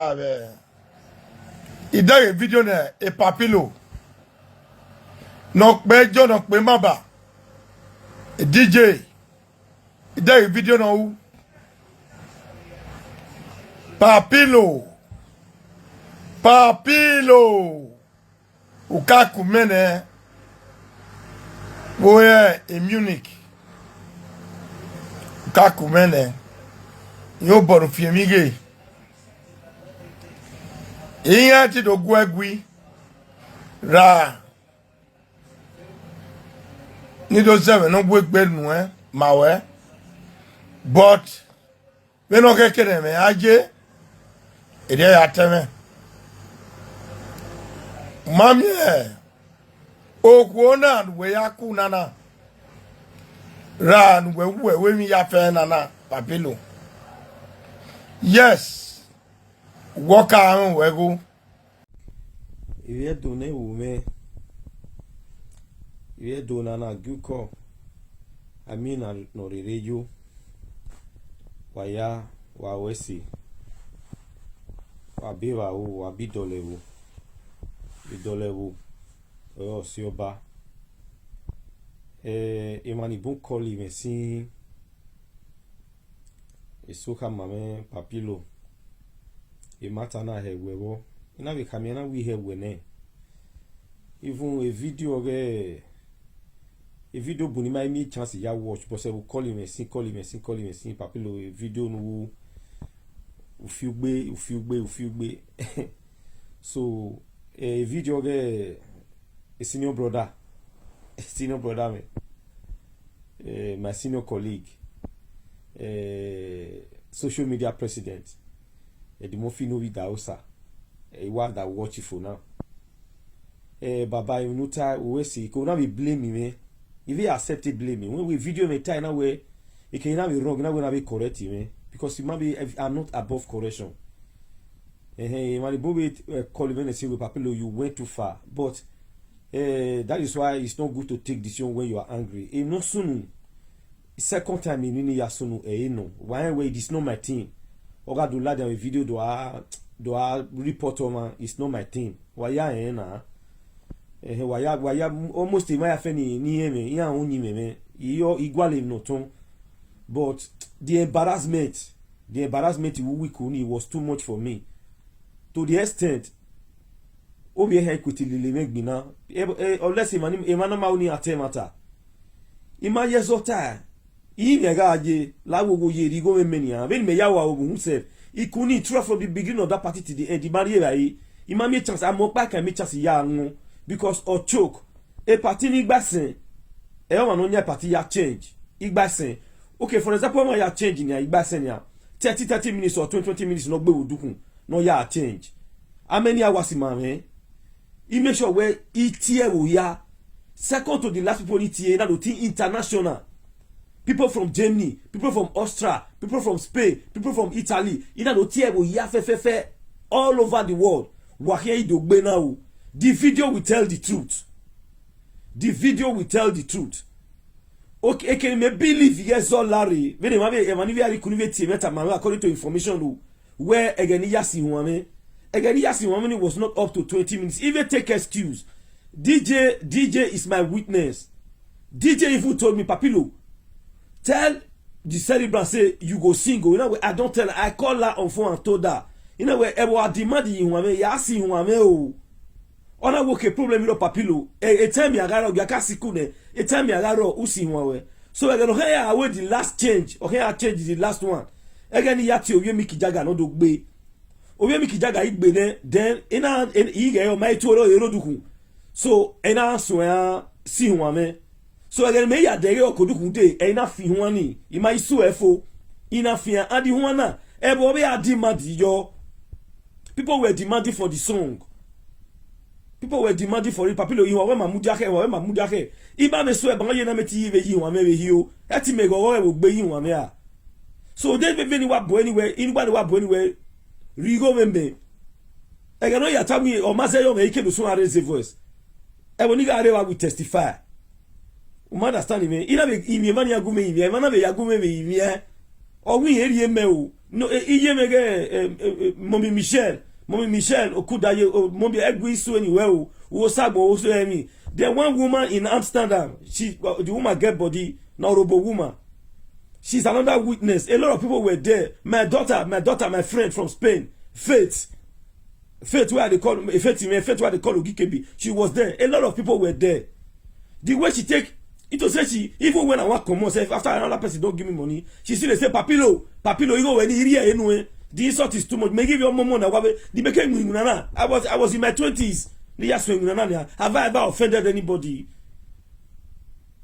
Abe. Ida video ne e Papilo. Nok bejo nok be maba. E DJ. Ida video na u. Papilo. Papilo. Ukaku mene. Boye e Munich. Ukaku mene. Yo boru fiemige. Iya ti do gwegwi ra ni do seven no gwegbe nu mawe but we no kekere me aje ide ya teme mami okwo na we yaku nana ra nu we mi ya fe nana Papilo yes Walk on, wego. Il est donné ou mais il est donné na guko amina no rejo waya wa wesi wa biwa u wa bidolewu o si oba imani bon koli mesi esoka mame Papilo e mata na hewewo ina be kamera wi hewe ne even a video buni mai mi chance ya watch but say we call him Papilo a video no ufigbe so a video a senior brother me my senior colleague social media president the mofino Idahosa one that watch it for now baba you know time we see can now be blame me if you accept it blame me when we video me time now where it can now be wrong now we be correct me because it might be I'm not above correction man boy call when they say with Papilo you went too far but that is why it's not good to take decision when you are angry no soon second time in ya sunu no why way this not my thing Oga do la dem video do a report man it's not my thing waya na waya almost my afeni ni eme ya onyi meme iyo igwale no ton but the embarrassment we kuni was too much for me to the extent obi equity lele megbina unless emana ma oni atemata ima yezota Imega aje lawo yeri go menia when me yawa ogun himself ikuni true from the beginning of that party to the end the barrier yi imami chance amopa kan me chance ya anu because or choke a party ni igbasen e o no nya party ya change igbasen okay for example when ya change ni igbasen ya 30 minutes or 20 minutes no gbe odukun no ya change how many hours mame e make sure where etie wo ya second to the last people etie na do international. People from Germany, people from Austria, people from Spain, people from Italy. Ina no tie wo ya fe all over the world. Wa here idogbe now. The video will tell the truth. The video will tell the truth. Okay, can me believe yes all Larry. When e very kunive tie meta man according to information where again yasi huame. Again yasi huame was not up to 20 minutes. Even take excuse. DJ is my witness. DJ even told me Papilo tell the celebrant say you go single. You know I don't tell her. I call her on phone and told her. You know where I demand you ya si o. Ona wo ke problem with Papilo. E time me agaro ya kasikune. E time me agaro usi we. So again okay I wait the last change. Okay I change the last one. Again ya ti owie Miki Jaga no do gbe. Owie Miki Jaga igbe ne then ina ige o mai to ro erodukun. So ina so ya si so again me ya dere okodukun dey ina fi huani ima isu efo ina fi adi huana ebo be demand yo people were demanding for the song people were demanding for it Papilo yi wa we mamudia ke iba me so e ban ye na meti yi yi wa me hi o eti me go we gbe yi wa me a so they be ni wa bo anywhere anybody wa bo anywhere rigo membe again no ya tami o ma say yo me ike do so raise voice ebo ni ga rewa we testify. Understand me? Ina be imi mani agume imi, mana be agume me imi. O wi eri eme o. no iye mege mommy Michelle okudaye mommy egui so anywhere wo sagbo so emi. Then one woman in Amsterdam, the woman get body, now robo woman. She's another witness. A lot of people were there. My my friend from Spain, Faith where they call Faith where they call Ogikebi. She was there. A lot of people were there. The way she take it was say she, even when I want to come after another person don't give me money, she still say Papilo, you go when here anyway. The insult is too much. May give your mom money. The became I was in my 20s. Have I ever offended anybody?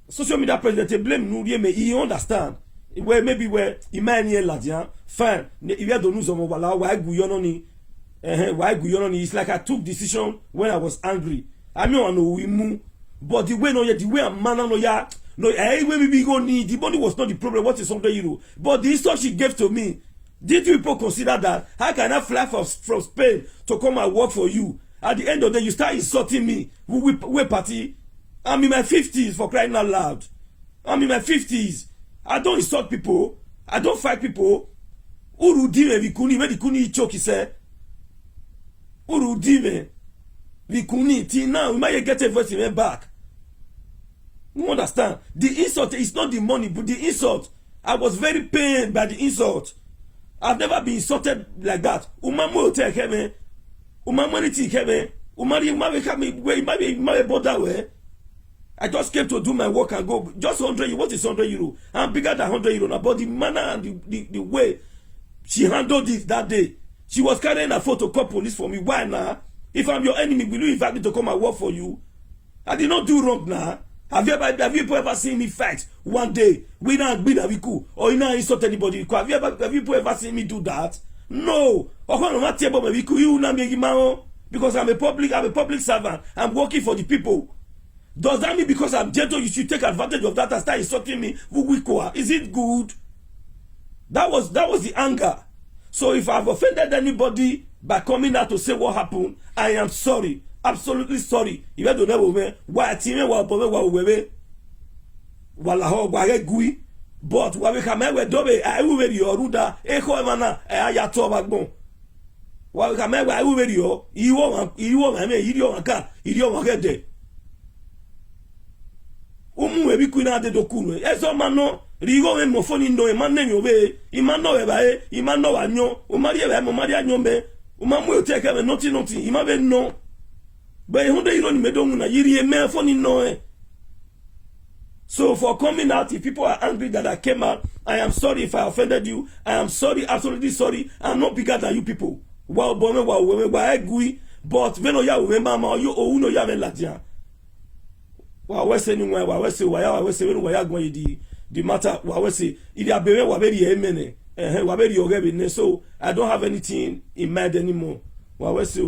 Social media president blame Nurie, me he understand. Where maybe where Emmanuel Ladian, fine. If you don't know some why Guyononi, it's like I took decision when I was angry. I mean I know we move, but the way I'm man no ya no when we go need the money was not the problem. What is €100? But the insult she gave to me, did you people consider that? How can I fly from Spain to come and work for you? At the end of the day, you start insulting me. We party. I'm in my 50s for crying out loud. I'm in my 50s. I don't insult people. I don't fight people. Urudime vikuni me dikuni choki se. Urudime vikuni till now we might get a voice in back. You understand? The insult is not the money, but the insult. I was very pained by the insult. I've never been insulted like that. Umamu take me. I just came to do my work and go. Just €100. What is €100? I'm bigger than €100 now. But the manner and the way she handled it that day, she was carrying a photo, call police for me. Why now? If I'm your enemy, will you invite me to come and work for you? I did not do wrong now. Have you ever seen me fight one day? We not be cool or you not insult anybody? Have you ever seen me do that? No. Because I'm a public servant. I'm working for the people. Does that mean because I'm gentle you should take advantage of that and start insulting me? Is it good? That was the anger. So if I've offended anybody by coming out to say what happened, I am sorry. Absolutely sorry. If I don't know why but what we come with dobe I will ready or ruda echo emana ayato bagbon. What we come with I will ready you want get ebi kuna de dokunu eso mano rigo me mofoni ndo e manne mi obe imano e bae imano wanyo o mari e mo mari anyo me o mamu e take me noti imabe no be €100 ni medongu na yiri e me foni no e. So for coming out, if people are angry that I came out, I am sorry if I offended you. I am sorry, absolutely sorry. I'm not bigger than you people. But when you remember you oh no ya me ladia. Wa we say anywhere wa we say when we are going the matter wa we say if you be wa be emene wa be so I don't have anything in mind anymore. Wa we say